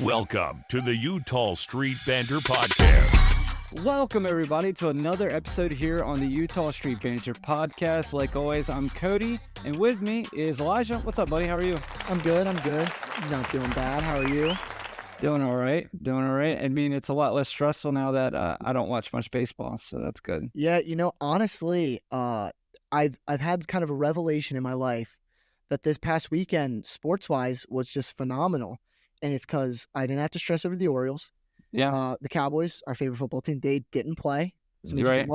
Welcome to the Utah Street Banter Podcast. Welcome, everybody, to another episode here on the Utah Street Banter Podcast. Like always, I'm Cody, and with me is Elijah. What's up, buddy? How are you? I'm good. Not doing bad. How are you? Doing all right. I mean, it's a lot less stressful now that I don't watch much baseball, so that's good. Yeah, honestly, I've had kind of a revelation in my life that this past weekend, sports-wise, was just phenomenal. And it's because I didn't have to stress over the Orioles. Yeah. The Cowboys, our favorite football team, they didn't play. Right.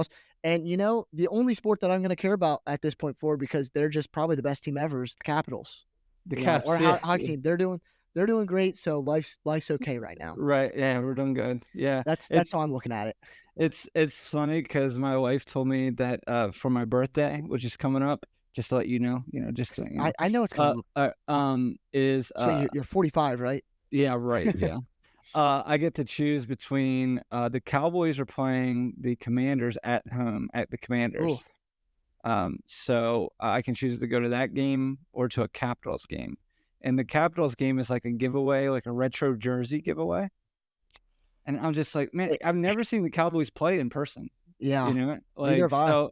And, the only sport that I'm going to care about at this point forward, because they're just probably the best team ever, is the Capitals. The Caps, or hockey team. They're doing great, so life's okay right now. Right. Yeah, we're doing good. Yeah. That's how I'm looking at it. It's funny because my wife told me that for my birthday, which is coming up, just to let you know, just so you know. I know it's coming up. So you're 45, right? Yeah, right. Yeah. I get to choose between the Cowboys are playing the Commanders at home at the Commanders. So I can choose to go to that game or to a Capitals game. And the Capitals game is like a giveaway, like a retro jersey giveaway. And I'm just like, man, I've never seen the Cowboys play in person. Yeah. Neither have I.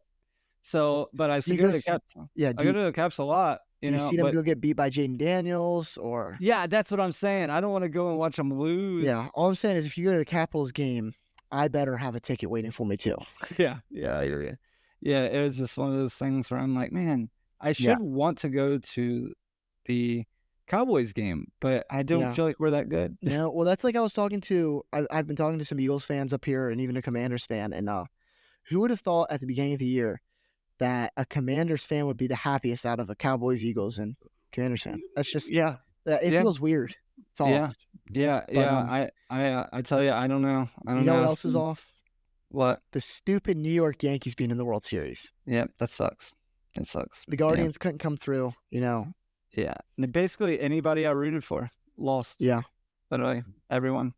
But I used to go to the Caps. Yeah. I go to the Caps a lot. Do you see them go get beat by Jaden Daniels or? Yeah, that's what I'm saying. I don't want to go and watch them lose. Yeah, all I'm saying is if you go to the Capitals game, I better have a ticket waiting for me too. Yeah, I hear you. Yeah, it was just one of those things where I'm like, man, I should want to go to the Cowboys game, but I don't feel like we're that good. No, well, that's like I was talking to. I've been talking to some Eagles fans up here and even a Commanders fan, and who would have thought at the beginning of the year that a Commanders fan would be the happiest out of a Cowboys, Eagles, and Commanders fan? That's just it feels weird. It's off. I tell you, I don't know. You know what else is off? What? The stupid New York Yankees being in the World Series. Yeah, that sucks. It sucks. The Guardians couldn't come through. Yeah, and basically anybody I rooted for lost. Yeah, literally everyone.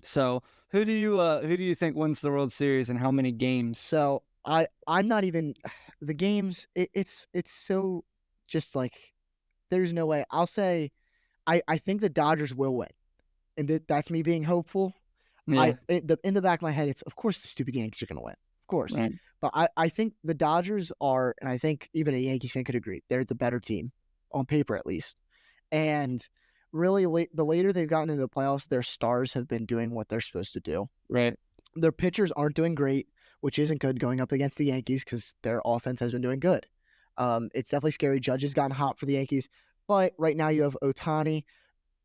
So who do you think wins the World Series and how many games? So I'm not even the games. It's so just like there's no way. I'll say I think the Dodgers will win, and that's me being hopeful. Yeah. In the back of my head, it's of course the stupid Yankees are going to win, of course. Right. But I think the Dodgers are, and I think even a Yankees fan could agree, they're the better team on paper at least. And really, the later they've gotten into the playoffs, their stars have been doing what they're supposed to do. Right. Their pitchers aren't doing great, which isn't good going up against the Yankees because their offense has been doing good. It's definitely scary. Judge has gotten hot for the Yankees. But right now you have Ohtani.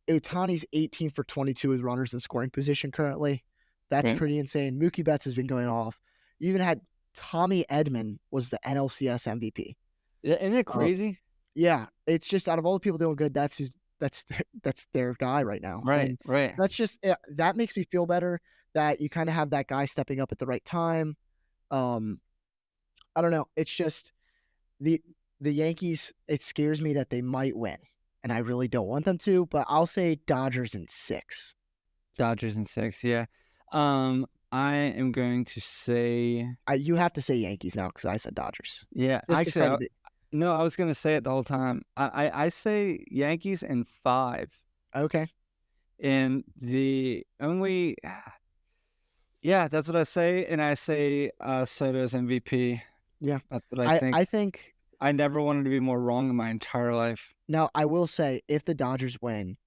Ohtani's 18 for 22 with runners in scoring position currently. That's pretty insane. Mookie Betts has been going off. You even had Tommy Edman was the NLCS MVP. Isn't it crazy? Yeah. It's just out of all the people doing good, that's their guy right now. Right, and right. That's just that makes me feel better that you kind of have that guy stepping up at the right time. I don't know. It's just the Yankees, it scares me that they might win, and I really don't want them to, but I'll say Dodgers in 6. Dodgers in 6, yeah. I am going to say... You have to say Yankees now because I said Dodgers. Yeah, actually, I was going to say it the whole time. I say Yankees in 5. Okay. And the only... Yeah, that's what I say, and I say Soto's MVP. Yeah. That's what I think. I think... I never wanted to be more wrong in my entire life. Now, I will say, if the Dodgers win,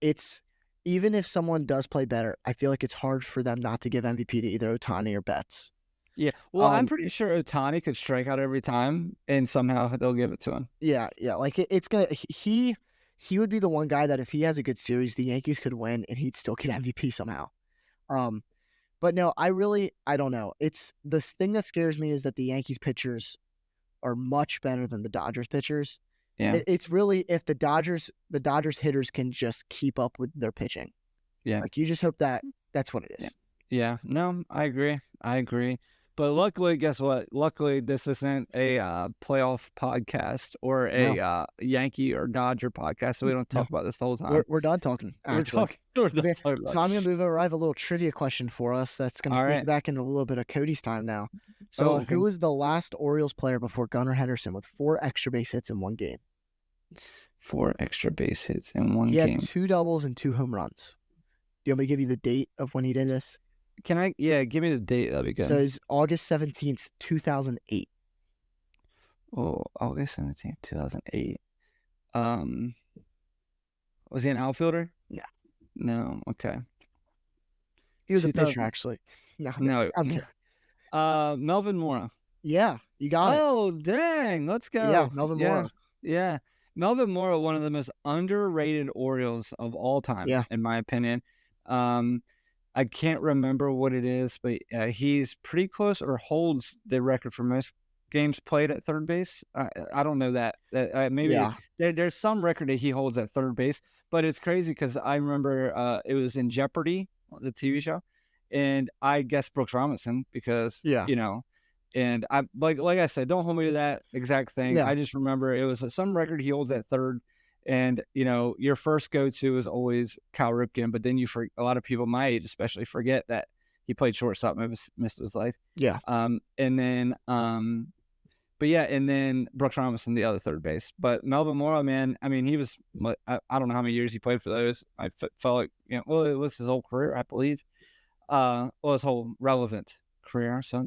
it's... Even if someone does play better, I feel like it's hard for them not to give MVP to either Ohtani or Betts. Yeah, well, I'm pretty sure Ohtani could strike out every time, and somehow they'll give it to him. Yeah. Like, it's going to... He would be the one guy that if he has a good series, the Yankees could win, and he'd still get MVP somehow. But no, I don't know. It's the thing that scares me is that the Yankees pitchers are much better than the Dodgers pitchers. Yeah. It's really if the Dodgers hitters can just keep up with their pitching. Yeah. Like you just hope that's what it is. Yeah. No, I agree. But luckily, guess what? Luckily, this isn't a playoff podcast or a Yankee or Dodger podcast, so we don't talk about this the whole time. We're done talking. We're done talking so I'm going to move over. I have a little trivia question for us that's going to take back into a little bit of Cody's time now. So who was the last Orioles player before Gunnar Henderson with 4 extra base hits in one game? 4 extra base hits in one game. He had 2 doubles and 2 home runs. you want me to give you the date of when he did this? Can I? Yeah, give me the date. That'd be good. So it's August 17th, 2008. Oh, August 17th, 2008. Was he an outfielder? No. No. Okay. He was a 2000 pitcher, actually. No, No. I'm kidding. Melvin Mora. Yeah, you got it. Oh, dang. Let's go. Yeah, Melvin Mora. Yeah. Melvin Mora, one of the most underrated Orioles of all time, Yeah. in my opinion. I can't remember what it is, but he's pretty close or holds the record for most games played at third base. I don't know that. Maybe Yeah. there's some record that he holds at third base, but it's crazy because I remember it was in Jeopardy, the TV show, and I guessed Brooks Robinson because, Yeah. and I like I said, don't hold me to that exact thing. Yeah. I just remember it was some record he holds at third. And, your first go-to is always Cal Ripken, but then a lot of people my age especially forget that he played shortstop most of his life. Yeah. And then Brooks Robinson, the other third base. But Melvin Mora, man, I mean, he was, I don't know how many years he played for those. I felt like, it was his whole career, I believe. His whole relevant career. So,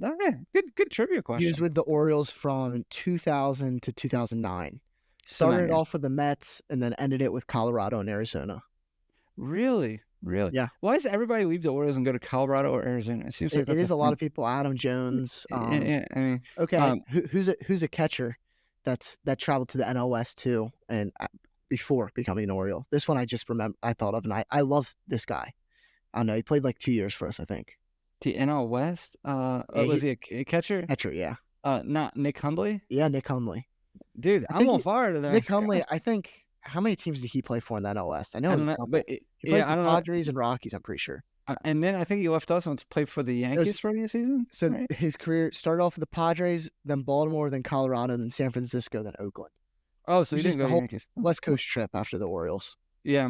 good trivia question. He was with the Orioles from 2000 to 2009. Started off with the Mets and then ended it with Colorado and Arizona. Really? Yeah. Why does everybody leave the Orioles and go to Colorado or Arizona? It seems like it is a lot of people. Adam Jones. Yeah, I mean, okay. Who's a catcher that traveled to the NL West too, and before becoming an Oriole? This one I just thought of, and I love this guy. I don't know. He played like 2 years for us, I think. The NL West. Was he a catcher? Catcher, yeah. Not Nick Hundley. Yeah, Nick Hundley. Dude, I'm on fire today. Nick Hundley, I think. How many teams did he play for in the NL West? I know, but he played for Padres and Rockies. I'm pretty sure. And then I think he left us and played for the Yankees for a season. So right? His career started off with the Padres, then Baltimore, then Colorado, then San Francisco, then Oakland. Oh, so he didn't go to the Yankees. West Coast trip after the Orioles. Yeah,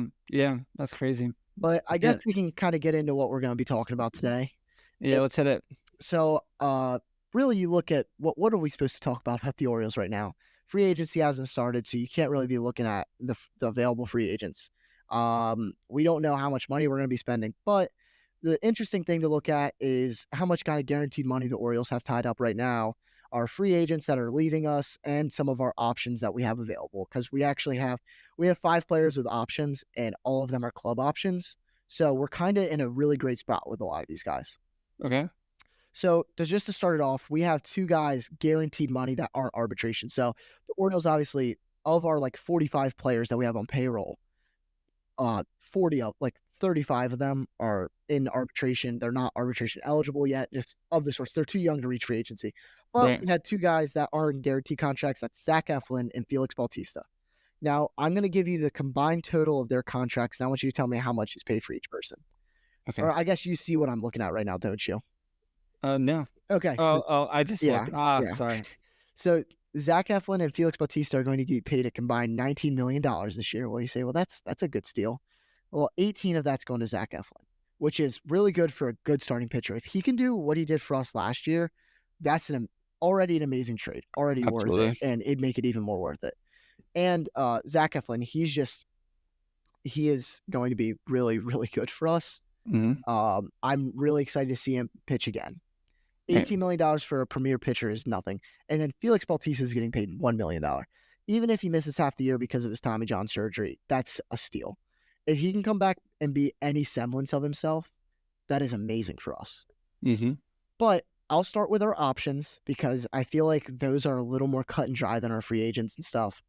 that's crazy. But I guess we can kind of get into what we're going to be talking about today. Yeah, let's hit it. So, really, you look at what are we supposed to talk about the Orioles right now? Free agency hasn't started, so you can't really be looking at the available free agents. We don't know how much money we're going to be spending, but the interesting thing to look at is how much kind of guaranteed money the Orioles have tied up right now, our free agents that are leaving us, and some of our options that we have available. Because we actually have 5 players with options, and all of them are club options. So we're kind of in a really great spot with a lot of these guys. Okay. So just to start it off, we have 2 guys guaranteed money that aren't arbitration. So the Orioles, obviously, of our 45 players that we have on payroll, 35 of them are in arbitration. They're not arbitration eligible yet, just of the sorts. They're too young to reach free agency. But we had 2 guys that are in guaranteed contracts. That's Zach Eflin and Felix Bautista. Now, I'm going to give you the combined total of their contracts, and I want you to tell me how much is paid for each person. Okay. Or I guess you see what I'm looking at right now, don't you? No. Okay. I just looked. Sorry. So Zach Eflin and Felix Bautista are going to get paid a combined $19 million this year. Well, you say, well, that's a good steal. Well, 18 of that's going to Zach Eflin, which is really good for a good starting pitcher. If he can do what he did for us last year, that's already an amazing trade, already Absolutely. worth it, and it'd make it even more worth it. And Zach Eflin, he is going to be really, really good for us. Mm-hmm. I'm really excited to see him pitch again. $18 million for a premier pitcher is nothing. And then Felix Bautista is getting paid $1 million. Even if he misses half the year because of his Tommy John surgery, that's a steal. If he can come back and be any semblance of himself, that is amazing for us. Mm-hmm. But I'll start with our options because I feel like those are a little more cut and dry than our free agents and stuff.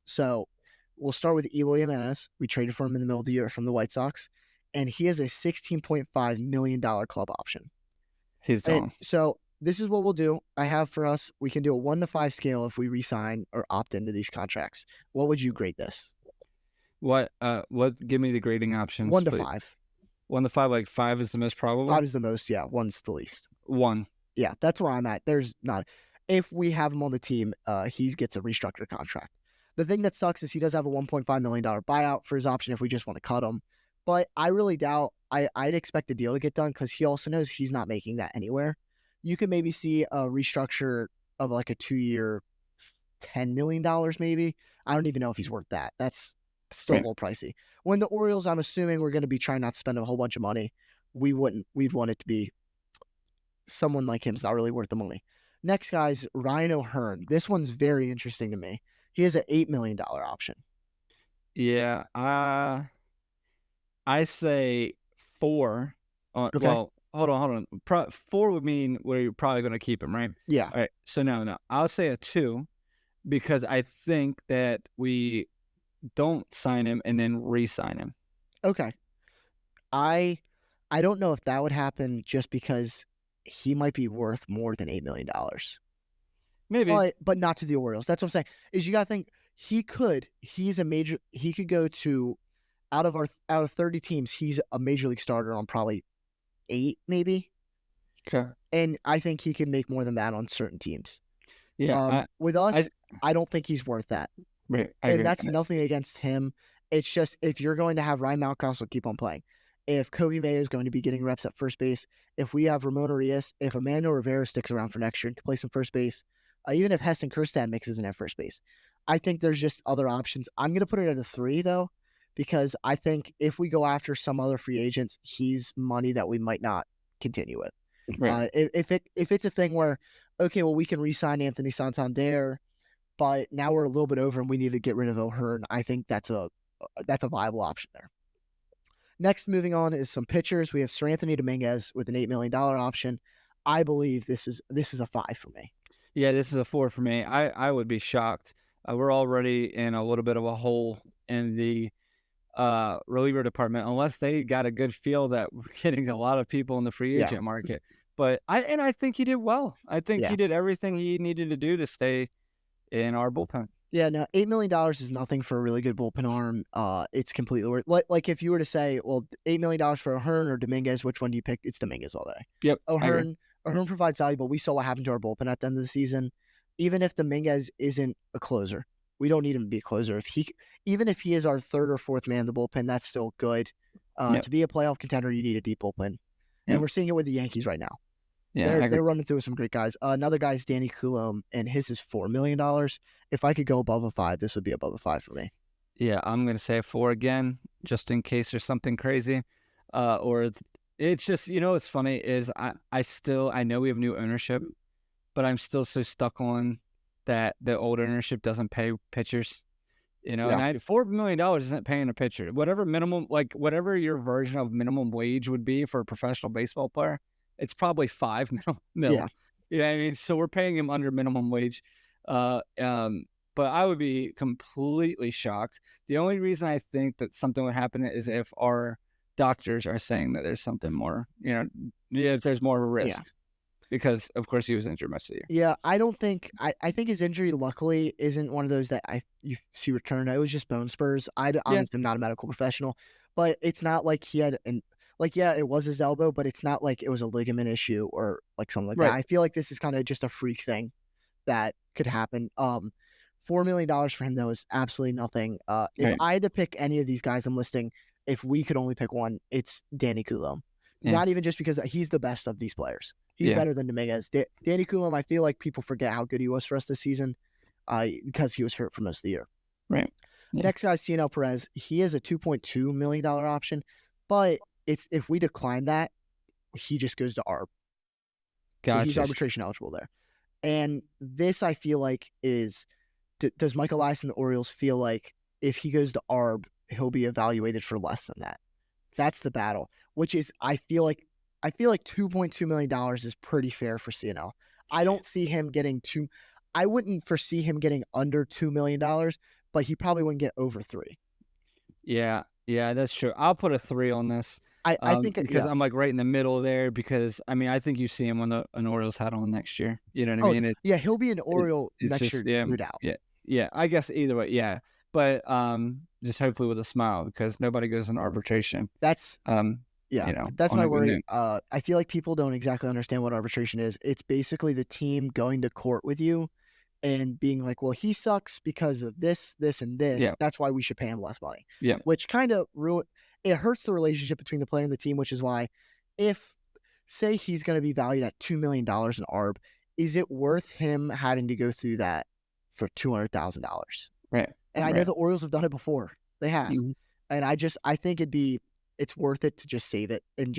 So we'll start with Eloy Jimenez. We traded for him in the middle of the year from the White Sox, and he has a $16.5 million club option. So this is what we'll do. I have for us, we can do a 1 to 5 scale if we re-sign or opt into these contracts. What would you grade this? What give me the grading options? 1 to 5. 1 to 5, like 5 is the most probable? 5 is the most, yeah. 1's the least. 1. Yeah, that's where I'm at. There's not. If we have him on the team, he gets a restructured contract. The thing that sucks is he does have a $1.5 million buyout for his option if we just want to cut him. But I really doubt I'd expect a deal to get done because he also knows he's not making that anywhere. You could maybe see a restructure of like a 2-year, $10 million maybe. I don't even know if he's worth that. That's still a Right. little pricey. When the Orioles, I'm assuming we're going to be trying not to spend a whole bunch of money. We'd want it to be someone like him's not really worth the money. Next guy's Ryan O'Hearn. This one's very interesting to me. He has an $8 million option. Yeah. I say 4. Okay. Well, hold on. 4 would mean where you're probably going to keep him, right? Yeah. All right. So no. I'll say a 2 because I think that we don't sign him and then re-sign him. Okay. I don't know if that would happen just because he might be worth more than $8 million. Maybe. But not to the Orioles. That's what I'm saying. Is you got to think he could go to out of 30 teams, he's a major league starter on probably 8 maybe. Okay. And I think he can make more than that on certain teams. Yeah. With us, I don't think he's worth that. Right. And that's nothing against him. It's just if you're going to have Ryan Mountcastle keep on playing, if Kobe Mayo is going to be getting reps at first base, if we have Ramon Arias, if Emmanuel Rivera sticks around for next year and can play some first base, even if Heston Kjerstad mixes in at first base, I think there's just other options. I'm going to put it at a 3 though, because I think if we go after some other free agents, he's money that we might not continue with. Right. If it's a thing where, okay, well we can re-sign Anthony Santander, but now we're a little bit over and we need to get rid of O'Hearn, I think that's a viable option there. Next, moving on is some pitchers. We have Sir Anthony Dominguez with an $8 million option. I believe this is a 5 for me. Yeah, this is a 4 for me. I would be shocked. We're already in a little bit of a hole in the reliever department unless they got a good feel that we're getting a lot of people in the free agent market. But I think he did well. I think he did everything he needed to do to stay in our bullpen. Yeah, no, $8 million is nothing for a really good bullpen arm. It's completely worth. Like if you were to say, well, $8 million for O'Hearn or Dominguez, which one do you pick? It's Dominguez all day. Yep. O'Hearn provides value, but we saw what happened to our bullpen at the end of the season. Even if Dominguez isn't a closer, we don't need him to be a closer. Even if he is our third or fourth man in the bullpen, that's still good. To be a playoff contender, you need a deep bullpen, and we're seeing it with the Yankees right now. Yeah, they're running through some great guys. Another guy is Danny Coulombe, and his is $4 million. If I could go above a 5, this would be above a 5 for me. Yeah, I'm going to say a 4 again, just in case there's something crazy. Or it's just, what's funny is I know we have new ownership, but I'm still so stuck on that the old ownership doesn't pay pitchers. And $4 million isn't paying a pitcher. Whatever minimum, whatever your version of minimum wage would be for a professional baseball player, it's probably 5 mil. Yeah. You know what I mean? So we're paying him under minimum wage. But I would be completely shocked. The only reason I think that something would happen is if our doctors are saying that there's something more, if there's more of a risk. Yeah. Because, of course, he was injured most of the year. Yeah, I don't think – I think his injury, luckily, isn't one of those that you see return. It was just bone spurs. Honestly, I'm not a medical professional. But it's not like he had – it was his elbow, but it's not like it was a ligament issue or something like that. I feel like this is kind of just a freak thing that could happen. $4 million for him, though, is absolutely nothing. If I had to pick any of these guys I'm listing, if we could only pick one, it's Danny Coulombe. Yes. Not even just because he's the best of these players. He's better than Dominguez. Danny Coulombe, I feel like people forget how good he was for us this season because he was hurt for most of the year. Right. Yeah. Next guy is Cionel Perez. He has a $2.2 million option, but if we decline that, he just goes to ARB. Gotcha. So he's arbitration eligible there. And this, I feel like, is does Mike Elias and the Orioles feel like if he goes to ARB, he'll be evaluated for less than that? That's the battle, which is I feel like $2.2 million is pretty fair for Cionel. I don't see him getting I wouldn't foresee him getting under $2 million, but he probably wouldn't get over 3. Yeah, that's true. I'll put a 3 on this. I think because I'm right in the middle there because I think you see him when an Orioles hat on next year. You know what I mean? He'll be an Oriole next year, no doubt. Yeah. I guess either way, yeah. But just hopefully with a smile because nobody goes in arbitration. That's that's my worry. I feel like people don't exactly understand what arbitration is. It's basically the team going to court with you and being like, well, he sucks because of this, this, and this. Yeah. That's why we should pay him less money. Yeah. Which kind of it hurts the relationship between the player and the team, which is why say he's going to be valued at $2 million in ARB, is it worth him having to go through that for $200,000? Right. And I know the Orioles have done it before. They have. Mhm. And I think it's worth it to just save it and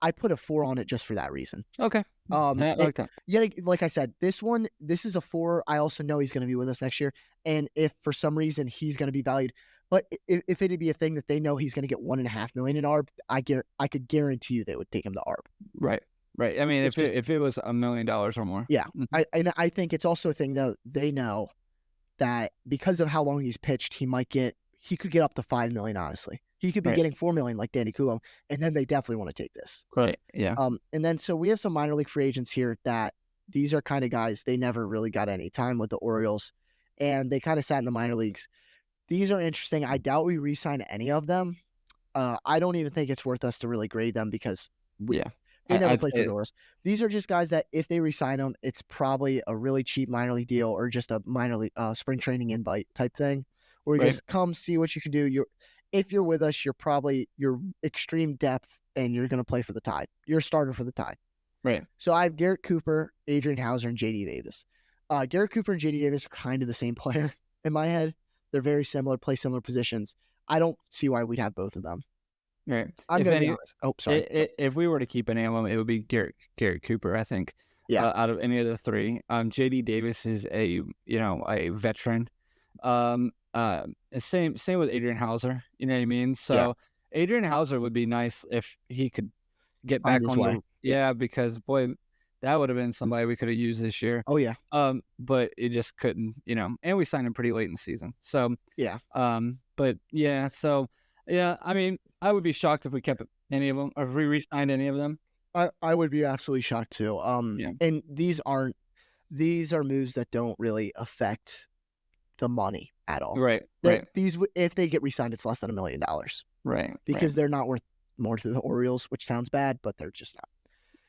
I put a 4 on it just for that reason. Okay. I It, like that. yeah, like I said, this is a 4. I also know he's going to be with us next year. And if for some reason he's going to be valued, but if it'd be a thing that they know he's going to get $1.5 million in ARB, I could guarantee you they would take him to ARB. Right. Right. I mean, It's if it was $1 million or more. Yeah. Mhm. I think it's also a thing though, they know that because of how long he's pitched, he could get up to 5 million, honestly. He could be Right. getting 4 million like Danny Coulomb, and then they definitely want to take this. Right. Yeah. And then so we have some minor league free agents here that these are kind of guys they never really got any time with the Orioles, and they kind of sat in the minor leagues. These are interesting. I doubt we re-sign any of them. I don't even think it's worth us to really grade them because Yeah. they never I'd played for say the Orioles. These are just guys that if they re-sign them, it's probably a really cheap minor league deal or just a minor league spring training invite type thing, where you right. just come see what you can do. If you're with us, you're extreme depth and you're going to play for the Tide. You're a starter for the Tide. Right. So I have Garrett Cooper, Adrian Hauser, and JD Davis. Garrett Cooper and JD Davis are kind of the same player in my head. They're very similar, play similar positions. I don't see why we'd have both of them. Right. I'm going to be honest. Oh, sorry. If we were to keep any of them, it would be Garrett Cooper, I think. Yeah. Out of any of the three, JD Davis is a veteran. Same with Adrian Hauser. You know what I mean? So Adrian Hauser would be nice if he could get Find back his on way. because boy, that would have been somebody we could have used this year. Oh, yeah. But it just couldn't, and we signed him pretty late in the season. So Yeah. but yeah, so yeah, I mean, I would be shocked if we kept any of them or if we re-signed any of them. I would be absolutely shocked too. Yeah. And these are moves that don't really affect the money at all. Right. Right. If they get re-signed, it's less than $1 million Right. because they're not worth more to the Orioles, which sounds bad, but they're just not.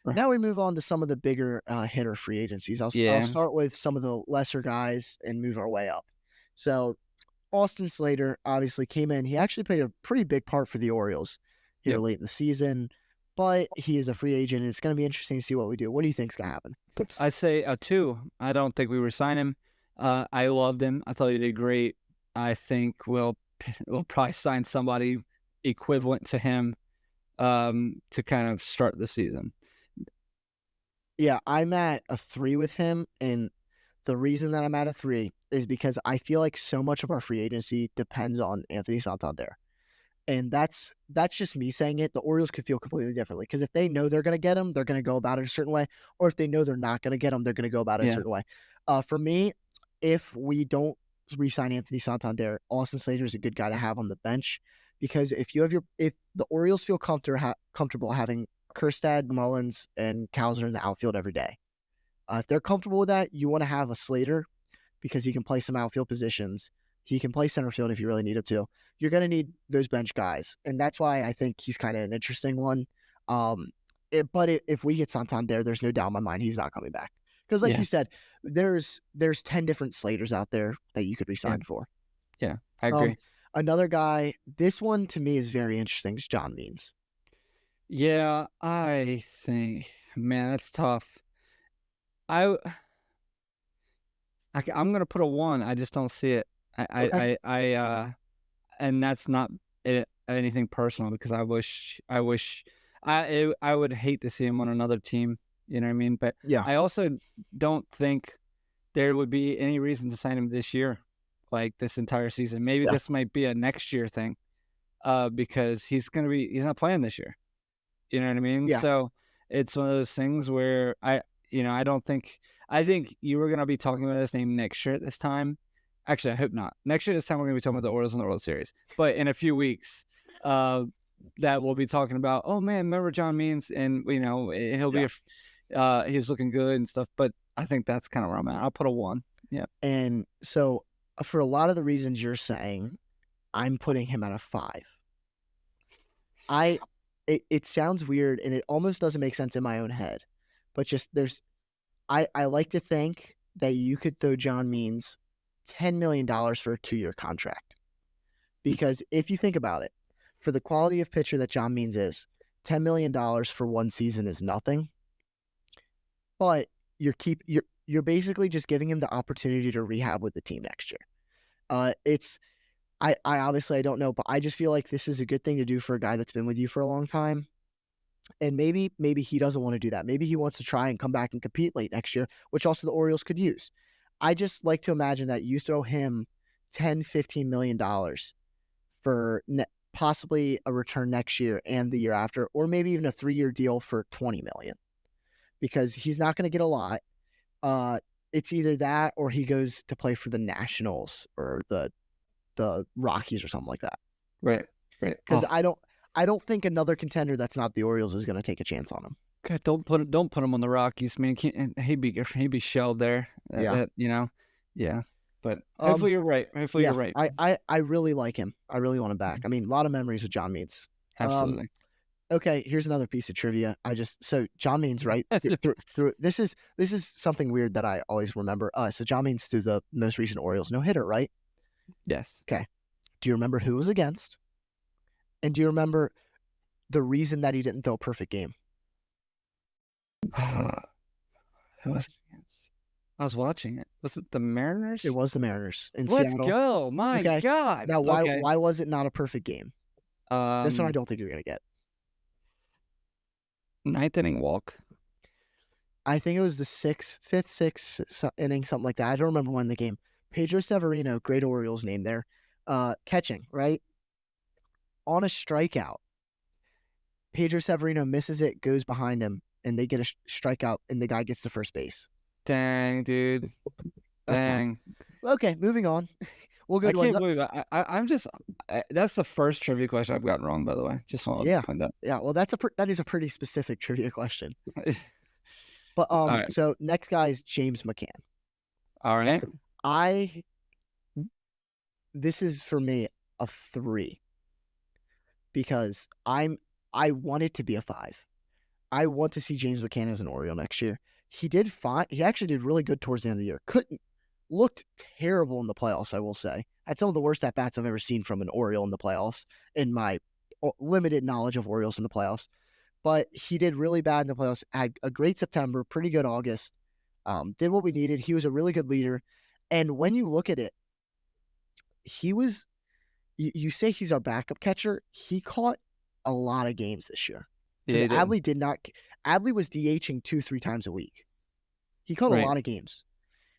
Right. Now we move on to some of the bigger hitter free agencies. I'll start with some of the lesser guys and move our way up. So Austin Slater obviously came in. He actually played a pretty big part for the Orioles here late in the season, but he is a free agent. It's going to be interesting to see what we do. What do you think's going to happen? I say a 2. I don't think we resign him. I loved him. I thought he did great. I think we'll probably sign somebody equivalent to him to kind of start the season. Yeah, I'm at a 3 with him, and the reason that I'm at a 3 is because I feel like so much of our free agency depends on Anthony Santander. And that's just me saying it. The Orioles could feel completely differently because if they know they're going to get him, they're going to go about it a certain way. Or if they know they're not going to get him, they're going to go about it a certain way. For me, if we don't re-sign Anthony Santander, Austin Slater is a good guy to have on the bench because if the Orioles feel comfortable having Kjerstad, Mullins, and Cowser in the outfield every day, if they're comfortable with that, you want to have a Slater because he can play some outfield positions. He can play center field if you really need him to. You're going to need those bench guys. And that's why I think he's kind of an interesting one. But if we get Santander, there's no doubt in my mind he's not coming back. Because like you said, there's 10 different Slaters out there that you could re-sign for. Yeah, I agree. Another guy, this one to me is very interesting, is John Means. Yeah, I think, man, that's tough. I'm going to put a 1. I just don't see it. And that's not anything personal because I would hate to see him on another team. You know what I mean? But I also don't think there would be any reason to sign him this year, like this entire season. Maybe this might be a next year thing, because he's not playing this year. You know what I mean? Yeah. So it's one of those things where I think you were gonna be talking about his name next year at this time. Actually, I hope not. Next year, this time we're going to be talking about the Orioles in the World Series. But in a few weeks, that we'll be talking about, oh, man, remember John Means? And, he'll be he's looking good and stuff. But I think that's kind of where I'm at. I'll put a 1. Yeah. And so for a lot of the reasons you're saying, I'm putting him at a 5. It sounds weird, and it almost doesn't make sense in my own head. But just I like to think that you could throw John Means $10 million for a 2-year contract. Because if you think about it, for the quality of pitcher that John Means is, $10 million for one season is nothing. But you're basically just giving him the opportunity to rehab with the team next year. I obviously I don't know, but I just feel like this is a good thing to do for a guy that's been with you for a long time. And maybe he doesn't want to do that. Maybe he wants to try and come back and compete late next year, which also the Orioles could use. I just like to imagine that you throw him $10-15 million for possibly a return next year and the year after, or maybe even a 3-year deal for $20 million, because he's not going to get a lot. It's either that or he goes to play for the Nationals or the Rockies or something like that. Right. Because I don't think another contender that's not the Orioles is going to take a chance on him. God, don't put him on the Rockies, man. He'd be shelled there. Yeah. Yeah. But hopefully you're right. Hopefully you're right. I really like him. I really want him back. I mean, a lot of memories with John Means. Absolutely. Okay, here's another piece of trivia. So John Means, right? through this is something weird that I always remember. So John Means threw the most recent Orioles no-hitter, right? Yes. Okay. Do you remember who it was against? And do you remember the reason that he didn't throw a perfect game? Who was it against? I was watching it. Was it the Mariners? It was the Mariners in Let's Seattle. go. My Okay. God. Now, why was it not a perfect game? This one I don't think you're going to get. Ninth inning walk. I think it was the fifth, sixth inning, something like that. I don't remember when the game. Pedro Severino, great Orioles name there, catching, right? On a strikeout, Pedro Severino misses it, goes behind him, and they get a strikeout, and the guy gets to first base. Dang, dude. Dang. Okay, moving on. We'll go I to can't believe it. I'm just. That's the first trivia question I've gotten wrong, by the way. Just want to point that. Yeah, well, that is a pretty specific trivia question. But right. So next guy is James McCann. All right. This is for me a 3 because I want it to be a 5. I want to see James McCann as an Oriole next year. He did fine. He actually did really good towards the end of the year. Looked terrible in the playoffs, I will say. Had some of the worst at-bats I've ever seen from an Oriole in the playoffs in my limited knowledge of Orioles in the playoffs. But he did really bad in the playoffs. Had a great September, pretty good August. Did what we needed. He was a really good leader. And when you look at it, he was, you say he's our backup catcher. He caught a lot of games this year. Yeah, Adley was DHing 2-3 times a week. He caught a lot of games.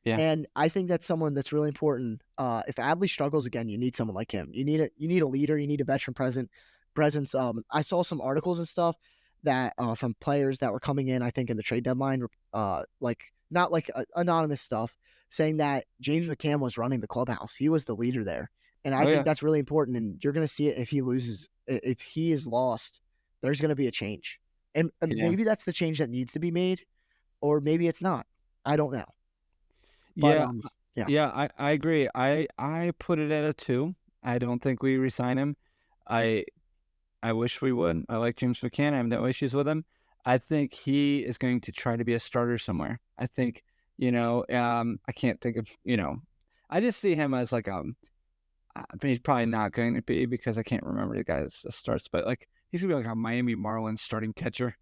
Yeah. And I think that's someone that's really important. If Adley struggles again, you need someone like him. You need a leader. You need a veteran presence. I saw some articles and stuff that from players that were coming in, I think in the trade deadline, not like anonymous stuff, saying that James McCann was running the clubhouse. He was the leader there. And I think that's really important. And you're going to see it if he is lost, there's going to be a change. And maybe that's the change that needs to be made, or maybe it's not. I don't know. But, I agree. I put it at a 2. I don't think we resign him. I wish we would. I like James McCann. I have no issues with him. I think he is going to try to be a starter somewhere. I think, I can't think of, I just see him as like, he's probably not going to be because I can't remember the guy that starts, but like, he's going to be like a Miami Marlins starting catcher,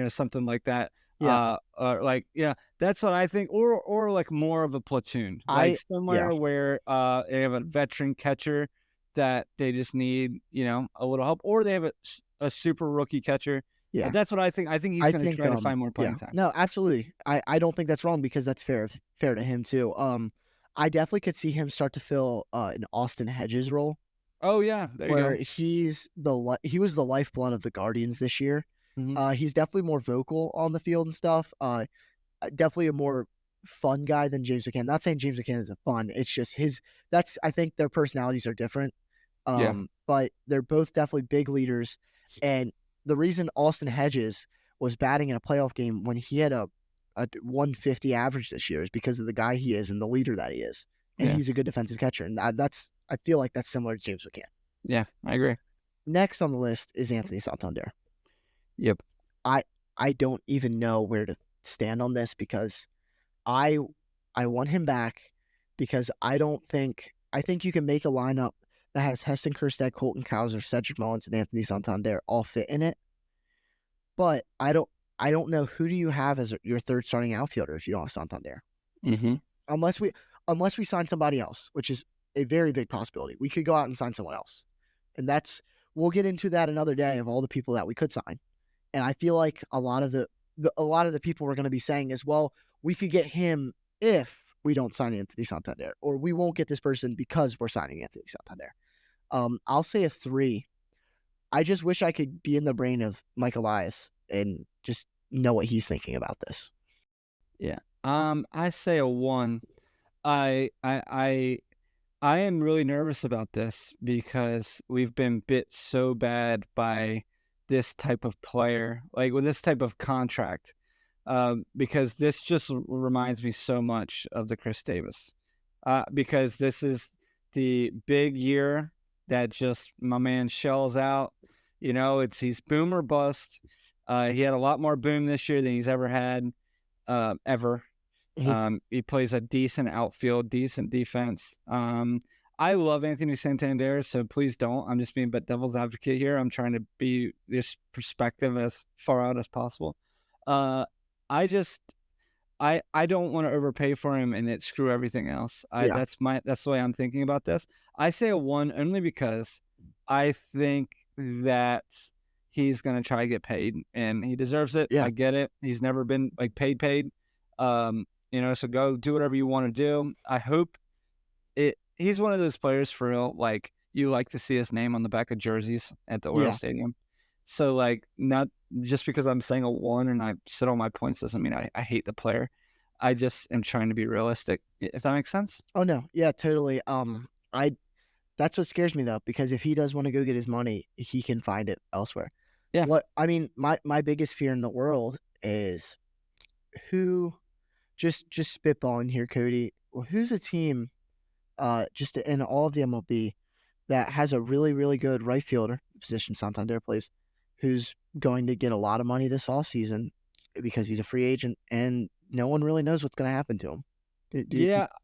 something like that. Yeah. That's what I think, or like more of a platoon, like somewhere where they have a veteran catcher that they just need, a little help, or they have a super rookie catcher. Yeah, that's what I think. I think he's going to try to find more playing time. No, absolutely. I don't think that's wrong because that's fair to him too. I definitely could see him start to fill an Austin Hedges role. Oh yeah, there you go. He was the lifeblood of the Guardians this year. Mm-hmm. He's definitely more vocal on the field and stuff. Definitely a more fun guy than James McCann. Not saying James McCann isn't fun. It's just I think their personalities are different. But they're both definitely big leaders. And the reason Austin Hedges was batting in a playoff game when he had a 150 average this year is because of the guy he is and the leader that he is. And he's a good defensive catcher. And I feel like that's similar to James McCann. Yeah, I agree. Next on the list is Anthony Santander. Yep. I don't even know where to stand on this because I want him back because I think you can make a lineup that has Heston Kjerstad, Colton Cowser, Cedric Mullins, and Anthony Santander all fit in it. But I don't know who do you have as your third starting outfielder if you don't have Santander. Mm-hmm. Unless we sign somebody else, which is a very big possibility. We could go out and sign someone else, and we'll get into that another day of all the people that we could sign. And I feel like a lot of the people we're going to be saying is, well, we could get him if we don't sign Anthony Santander, or we won't get this person because we're signing Anthony Santander. I'll say a 3. I just wish I could be in the brain of Mike Elias and just know what he's thinking about this. Yeah. I say a 1. I am really nervous about this because we've been bit so bad by this type of player, like with this type of contract, because this just reminds me so much of the Chris Davis, because this is the big year that just my man shells out. He's boom or bust. He had a lot more boom this year than he's ever had, ever. He plays a decent outfield, decent defense. I love Anthony Santander, so please don't. I'm just being devil's advocate here. I'm trying to be this perspective as far out as possible. I don't want to overpay for him and it screw everything else. That's the way I'm thinking about this. I say a 1 only because I think that he's going to try to get paid and he deserves it. Yeah. I get it. He's never been paid. So go do whatever you want to do. I hope he's one of those players for real. Like you like to see his name on the back of jerseys at the Orioles Stadium. So not just because I'm saying a 1 and I sit on my points doesn't mean I hate the player. I just am trying to be realistic. Does that make sense? Oh no. Yeah, totally. That's what scares me though, because if he does want to go get his money, he can find it elsewhere. Yeah. My biggest fear in the world is who just spitballing here, Cody. Well, who's a team just in all of the MLB that has a really, really good right fielder, the position Santander plays, who's going to get a lot of money this offseason because he's a free agent and no one really knows what's going to happen to him.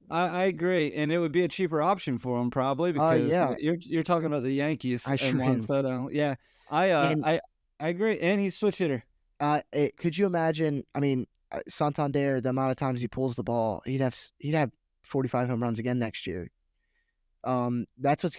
I agree, and it would be a cheaper option for him probably because you're talking about the Yankees and Juan Soto. Yeah, I agree, and he's switch hitter. Could you imagine? I mean, Santander, the amount of times he pulls the ball, he'd have 45 home runs again next year. That's what's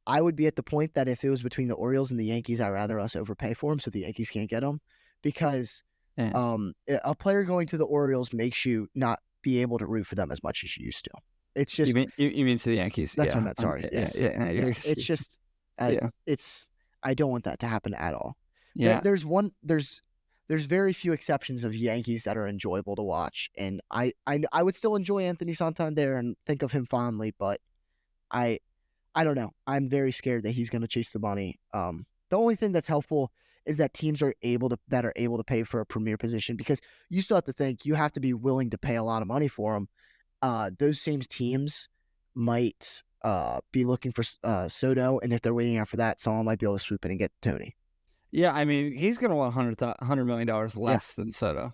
I would be at the point that if it was between the Orioles and the Yankees, I'd rather us overpay for him so the Yankees can't get him because a player going to the Orioles makes you not be able to root for them as much as you used to. It's just you mean to the Yankees? That's what I meant. Sorry. Yes. It's just I don't want that to happen at all. Yeah. There's very few exceptions of Yankees that are enjoyable to watch, and I would still enjoy Anthony Santander and think of him fondly, but I don't know. I'm very scared that he's going to chase the money. The only thing that's helpful is that teams are able to pay for a premier position because you still have to think you have to be willing to pay a lot of money for him. Those same teams might be looking for Soto, and if they're waiting out for that, someone might be able to swoop in and get Tony. Yeah, I mean, he's going to want $100 million less than Soto.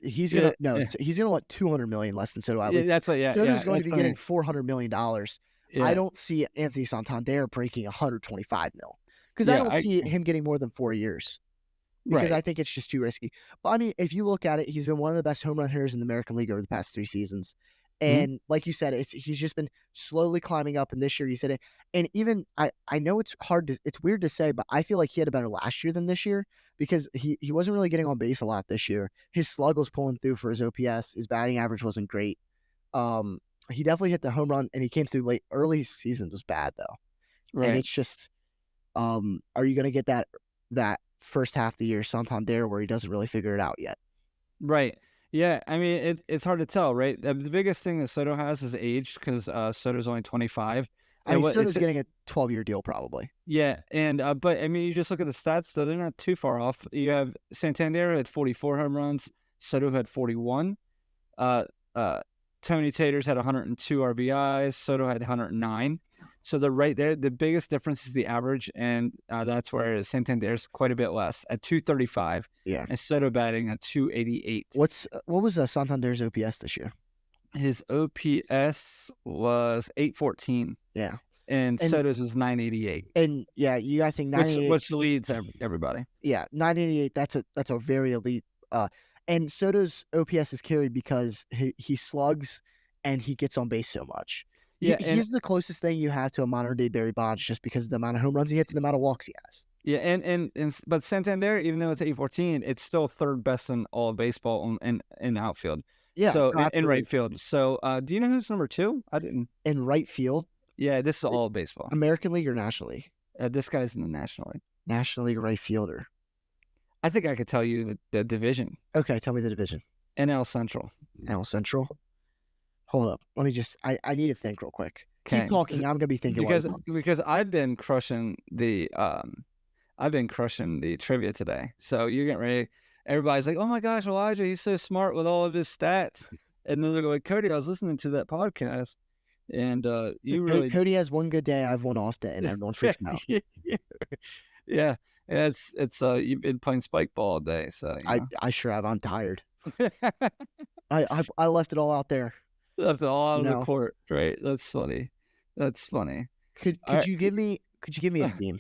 He's gonna want $200 million less than Soto. At least. Soto's going to be getting $400 million. Yeah. I don't see Anthony Santander breaking $125 million because I don't see him getting more than 4 years because I think it's just too risky. But I mean, if you look at it, he's been one of the best home run hitters in the American League over the past 3 seasons. And like you said, he's just been slowly climbing up. And this year, you said it. And even I know it's weird to say, but I feel like he had a better last year than this year because he wasn't really getting on base a lot this year. His slug was pulling through for his OPS. His batting average wasn't great. He definitely hit the home run, and he came through late. Early season was bad though, right. And it's just, are you going to get that first half of the year Santander where he doesn't really figure it out yet? Right. Yeah, I mean, it's hard to tell, right? The biggest thing that Soto has is age because Soto's only 25. I mean, Soto's getting a 12-year deal probably. Yeah, and but I mean, you just look at the stats, though, they're not too far off. You have Santander had 44 home runs, Soto had 41. Tony Taters had 102 RBIs, Soto had 109. So they're right there. The biggest difference is the average, and that's where Santander's quite a bit less at 235. Yeah, and Soto batting at 288. What was Santander's OPS this year? His OPS was 814. Yeah, and Soto's was 988. And yeah, you gotta think 988, which leads everybody. Yeah, 988. That's a very elite. And Soto's OPS is carried because he slugs and he gets on base so much. Yeah, He's the closest thing you have to a modern day Barry Bonds, just because of the amount of home runs he hits and the amount of walks he has. yeah, but Santander, even though it's 814, it's still third best in all of baseball in outfield. Yeah, So no, in right absolutely. field. So do you know who's number 2? I didn't. In right field, Yeah, this is all of baseball. American League or National League? This guy's in the National League. National League right fielder. I think I could tell you the division. Okay, tell me the division. NL Central. NL Central. Hold up. Let me just. I need to think real quick. Okay. Keep talking. I'm gonna be thinking because I've been crushing the trivia today. So you're getting ready. Everybody's like, "Oh my gosh, Elijah, he's so smart with all of his stats." And then they're going, "Cody, I was listening to that podcast, and you really." Cody has one good day. I have one off day, and everyone freaks out. Yeah. It's you've been playing spike ball all day, so you know. I sure have. I'm tired. I left it all out there. Left it all out of the court, right? That's funny. Could you give me a team?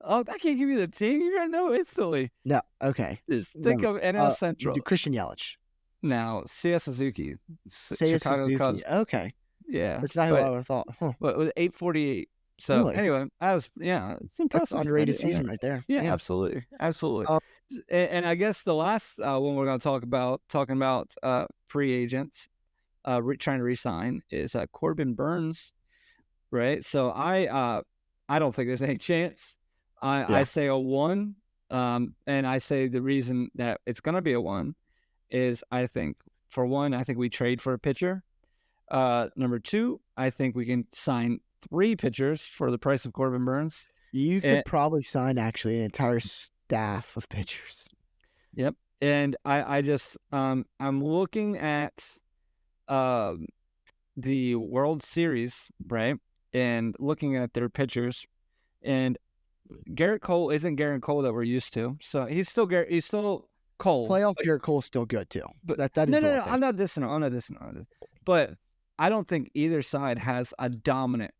Oh, I can't give you the team. You're gonna know instantly. No, okay. Just think of NL Central. Christian Yelich. Now, Seiya Suzuki. Seiya Chicago Suzuki. Cubs. Okay. Yeah. That's not who I would have thought. Huh. But with 848. So Really? anyway, it's impressive. That's an underrated season right there. Yeah, absolutely. And I guess the last one we're going to talking about free agents trying to re-sign is Corbin Burns, right? So I don't think there's any chance. I say a 1, and I say the reason that it's going to be a 1 is I think we trade for a pitcher. Number 2, I think we can sign 3 pitchers for the price of Corbin Burns. You could probably sign actually an entire staff of pitchers. Yep. And I just I'm looking at the World Series, right? And looking at their pitchers, and Garrett Cole isn't Garrett Cole that we're used to. So he's still Cole. Playoff Garrett Cole's still good too. But that is no. I'm not dissing him. But I don't think either side has a dominant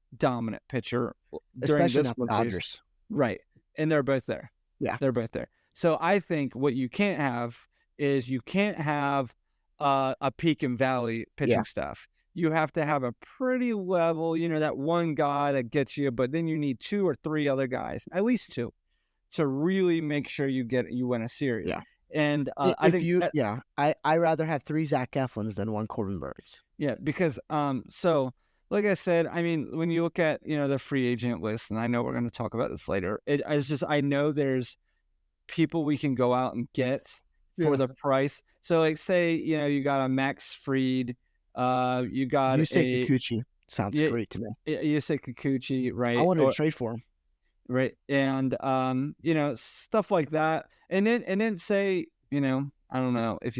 pitcher during especially this not one the series. Dodgers. Right. And they're both there. Yeah. They're both there. So I think what you can't have is a peak and valley pitching staff. You have to have a pretty level, that one guy that gets you, but then you need 2 or 3 other guys, at least 2, to really make sure you win a series. Yeah. And I rather have 3 Zach Eflins than 1 Corbin Burns. Yeah, because so like I said, I mean, when you look at the free agent list, and I know we're going to talk about this later, it's just I know there's people we can go out and get for the price. So like say you got a Max Fried, you got Kikuchi. Sounds great to me. You say Kikuchi, right? I wanted to trade for him. Right. And stuff like that. And then say, I don't know if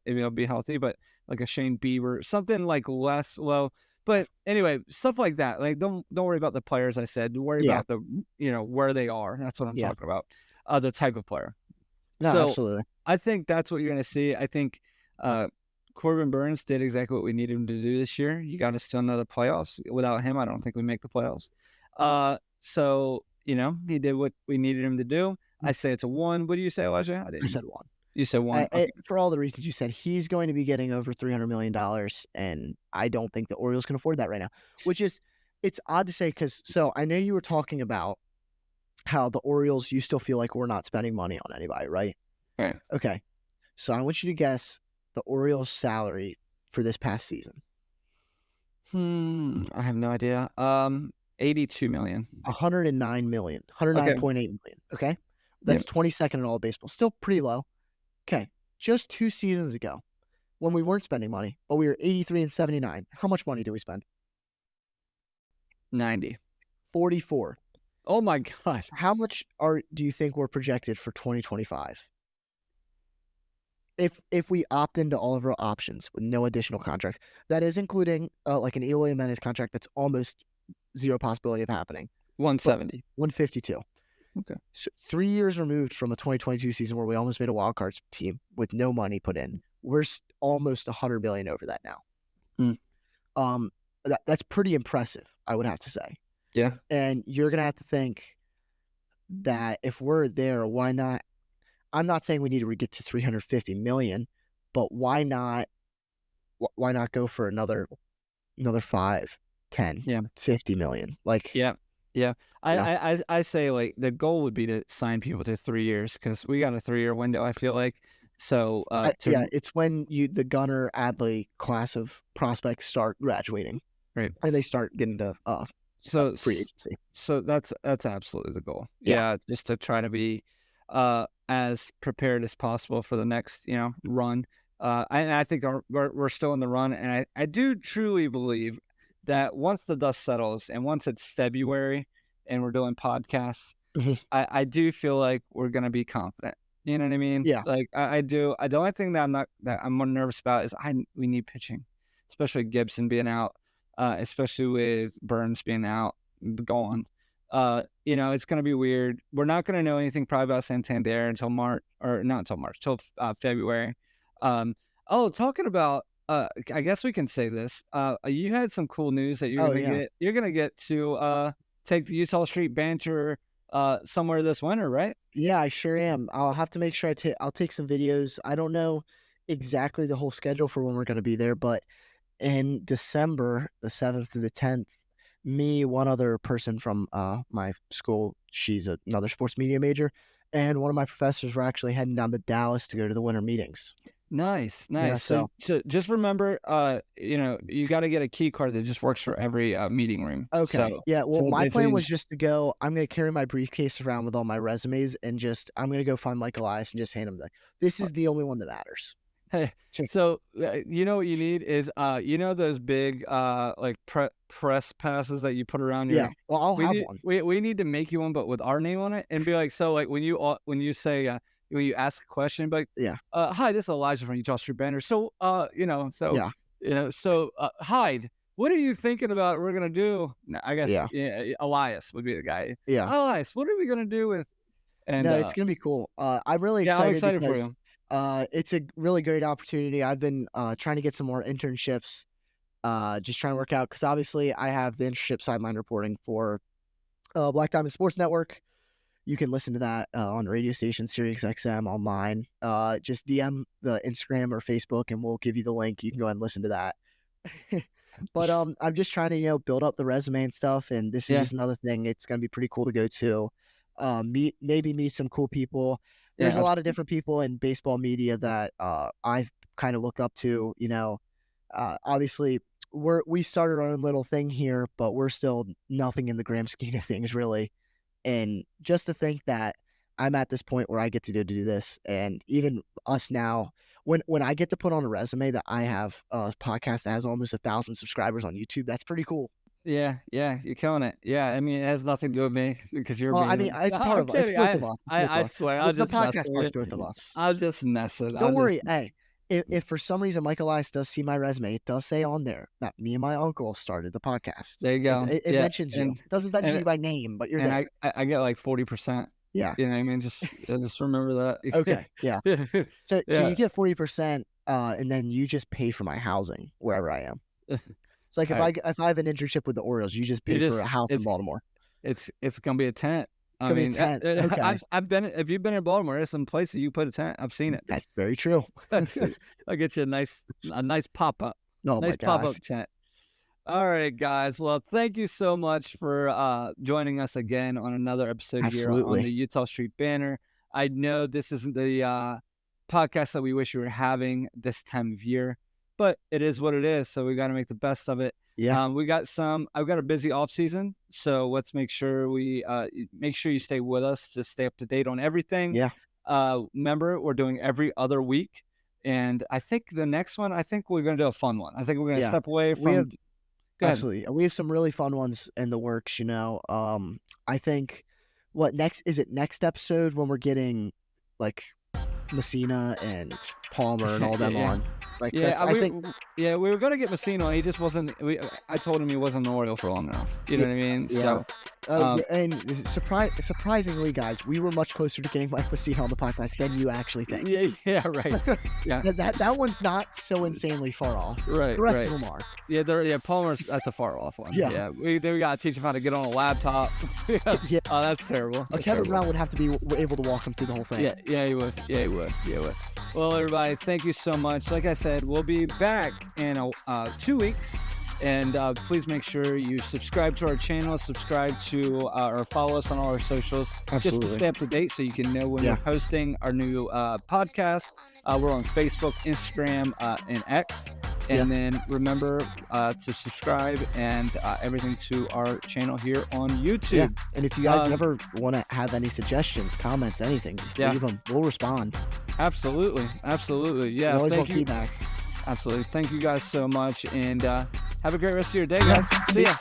he'll be healthy, but like a Shane Bieber, something like less low. But anyway, stuff like that. Like don't worry about the players I said. Worry about the where they are. That's what I'm talking about. The type of player. No, so absolutely. I think that's what you're gonna see. I think Corbin Burns did exactly what we needed him to do this year. You got us to another playoffs. Without him, I don't think we make the playoffs. So he did what we needed him to do. I say it's a 1. What do you say, Elijah? I said 1. You said 1. Okay. For all the reasons you said, he's going to be getting over $300 million, and I don't think the Orioles can afford that right now. It's odd to say because I know you were talking about how the Orioles, you still feel like we're not spending money on anybody, right? Right. Okay. So I want you to guess the Orioles' salary for this past season. I have no idea. 82 million. 109 million. 109.8 million. Okay. That's 22nd in all of baseball. Still pretty low. Okay. Just 2 seasons ago, when we weren't spending money, but we were 83 and 79. How much money did we spend? 90. 44. Oh my gosh. How much do you think we're projected for 2025? If we opt into all of our options with no additional contract, that is including like an Eloy Jimenez contract that's almost zero possibility of happening. 170. 152. Okay. So 3 years removed from a 2022 season where we almost made a wild card team with no money put in. We're almost $100 million over that now. That's pretty impressive, I would have to say. Yeah. And you're gonna have to think that if we're there, why not? I'm not saying we need to get to 350 million, but why not? Why not go for another 5 10, Yeah. 50 million. Like, Yeah. Yeah. Yeah. I say like the goal would be to sign people to 3 years because we got a 3-year window, I feel like. So yeah, it's when the Gunnar Adley class of prospects start graduating, right. and they start getting to So free agency. So that's absolutely the goal. Yeah. Just to try to be as prepared as possible for the next, run. I think we're still in the run, and I do truly believe that once the dust settles and once it's February and we're doing podcasts, Mhm. I do feel like we're gonna be confident. You know what I mean? Yeah. Like I do. The only thing that I'm more nervous about is we need pitching, especially Gibson being out, especially with Burns being out, gone. It's gonna be weird. We're not gonna know anything probably about Santander until March, or not until March, till February. Talking about, I guess we can say this. You had some cool news that you're Oh, gonna yeah. get. You're gonna get to take the Utah Street Banter somewhere this winter, right? Yeah, I sure am. I'll have to make sure I'll take some videos. I don't know exactly the whole schedule for when we're going to be there, but in December, the 7th to the 10th, me, one other person from my school, she's another sports media major, and one of my professors were actually heading down to Dallas to go to the winter meetings. Nice. Yeah, So just remember, you got to get a key card that just works for every meeting room. Okay. So, Yeah. Well, my it's plan easy. was just to go. I'm going to carry my briefcase around with all my resumes and I'm going to go find Mike Elias and just hand him this is the only one that matters. Hey, so you know what you need is those big like press passes that you put around your. Yeah. Well, I'll have one. We need to make you one, but with our name on it, and be like, so like when you say when you ask a question, be like, Yeah. Hi, this is Elijah from Utah Street Banner. So Yeah. Hyde, what are you thinking about? We're gonna do. No, I guess Elias would be the guy. Yeah. Elias, what are we gonna do with? And No, it's gonna be cool. I'm really excited. I'm excited because, for you. It's a really great opportunity. I've been trying to get some more internships, just trying to work out because obviously I have the internship sideline reporting for Black Diamond Sports Network. You can listen to that on radio station Sirius XM online. Just DM the Instagram or Facebook, and we'll give you the link. You can go ahead and listen to that. But I'm just trying to build up the resume and stuff. And this is just another thing. It's gonna be pretty cool to go to. Meet some cool people. There's a lot of different people in baseball media that I've kind of looked up to. Obviously we started our own little thing here, but we're still nothing in the grand scheme of things, really. And just to think that I'm at this point where I get to do this, and even us now, when I get to put on a resume that I have a podcast that has almost 1,000 subscribers on YouTube, that's pretty cool. Yeah, you're killing it. Yeah, I mean, it has nothing to do with me because you're. Well, I mean, it's part of it's both of us. I swear, I'll the just podcast part's mess with both of us. I'll just mess it. Don't worry. Hey, if for some reason Mike Elias does see my resume, it does say on there that me and my uncle started the podcast. There you go. It mentions you. It doesn't mention you by name, but you're there. I get like 40%. Yeah. You know what I mean? Just remember that. Okay. Yeah. So you get 40%, and then you just pay for my housing wherever I am. It's like if I have an internship with the Orioles, you just pay for a house in Baltimore. It's gonna be a tent. I mean, okay. I've been. If you've been in Baltimore, there's some places you put a tent. I've seen it. That's very true. I'll get you a nice pop up. Oh, nice pop up tent. All right, guys. Well, thank you so much for joining us again on another episode here on the Utah Street Banner. I know this isn't the podcast that we wish we were having this time of year, but it is what it is. So we got to make the best of it. Yeah. I've got a busy off season, so let's make sure you stay with us to stay up to date on everything. Yeah. Remember, we're doing every other week, and I think the next one, we're going to do a fun one. I think we're going to step away from. Absolutely, we have some really fun ones in the works. I think next episode when we're getting like Messina and Palmer and all them on. Like, we were gonna get Messina on. He just wasn't. I told him he wasn't an Oriole for long enough. You know what I mean? Yeah. So, and surprisingly, guys, we were much closer to getting Mike Messina on the podcast than you actually think. Yeah, right. Yeah, that one's not so insanely far off. Right. The rest of them are. Yeah, Palmer's that's a far off one. Yeah. We gotta teach him how to get on a laptop. Yeah. Oh, that's terrible. Kevin Brown would have to be able to walk him through the whole thing. Yeah, he would. Yeah, he would. Well, everybody, thank you so much. Like I said, we'll be back in 2 weeks. And please make sure you subscribe to our channel, subscribe to or follow us on all our socials, just Absolutely. to stay up to date so you can know when we're posting our new podcast. We're on Facebook, Instagram, and X. And then remember to subscribe and everything to our channel here on YouTube. Yeah. And if you guys ever want to have any suggestions, comments, anything, just leave them. We'll respond. Absolutely. Yeah. We always want Thank you. feedback. Absolutely. Thank you guys so much. And have a great rest of your day, guys. See ya.